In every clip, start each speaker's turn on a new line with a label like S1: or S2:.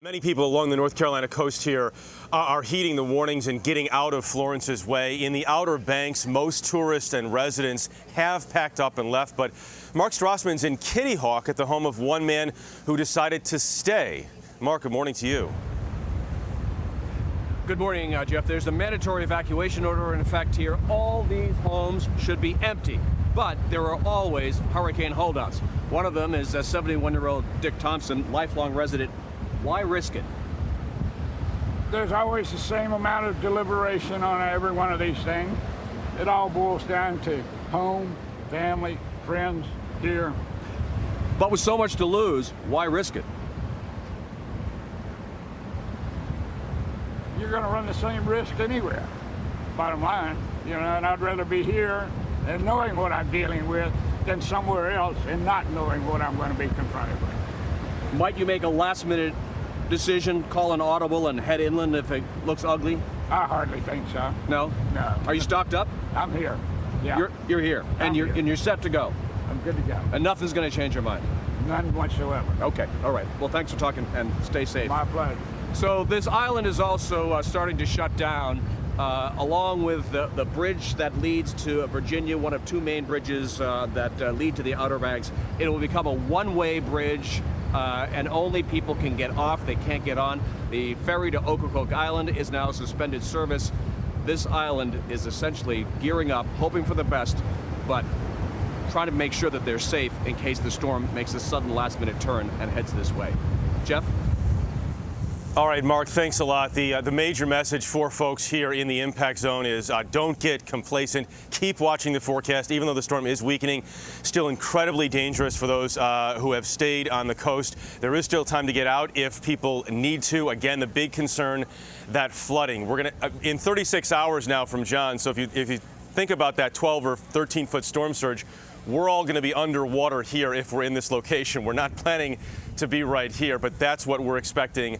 S1: Many people along the North Carolina coast here are heeding the warnings and getting out of Florence's way. In the Outer Banks, most tourists and residents have packed up and left, but Mark Strassmann's in Kitty Hawk at the home of one man who decided to stay. Mark, good morning to you.
S2: Good morning, Jeff. There's a mandatory evacuation order in effect here. All these homes should be empty, but there are always hurricane holdouts. One of them is 71-year-old Dick Thompson, lifelong resident. Why risk it?
S3: There's always the same amount of deliberation on every one of these things. It all boils down to home, family, friends, deer.
S2: But with so much to lose, why risk it?
S3: You're going to run the same risk anywhere, bottom line. And I'd rather be here and knowing what I'm dealing with than somewhere else and not knowing what I'm going to be confronted with.
S2: Might you make a last-minute decision, call an audible and head inland if it looks ugly?
S3: I hardly think so.
S2: No?
S3: No.
S2: Are you stocked up?
S3: I'm here. Yeah.
S2: You're here, and you're set to go.
S3: I'm good to go.
S2: And nothing's going to change your mind?
S3: None whatsoever.
S2: Okay, all right. Well, thanks for talking, and stay safe.
S3: My pleasure.
S2: So this island is also starting to shut down, along with the bridge that leads to Virginia, one of two main bridges that lead to the Outer Banks. It will become a one-way bridge, and only people can get off. They can't get on. The ferry to Ocracoke Island is now suspended service. This island is essentially gearing up, hoping for the best, but trying to make sure that they're safe in case the storm makes a sudden last-minute turn and heads this way. Jeff?
S1: All right, Mark, thanks a lot. The major message for folks here in the impact zone is don't get complacent. Keep watching the forecast. Even though the storm is weakening, still incredibly dangerous for those who have stayed on the coast. There is still time to get out if people need to. Again, the big concern, that flooding. We're going to, in 36 hours now from John, so if you think about that 12 or 13-foot storm surge, we're all going to be underwater here if we're in this location. We're not planning to be right here, but that's what we're expecting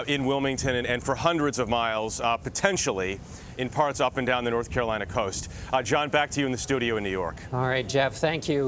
S1: in Wilmington and for hundreds of miles, potentially, in parts up and down the North Carolina coast. John, back to you in the studio in New York.
S4: All right, Jeff, thank you.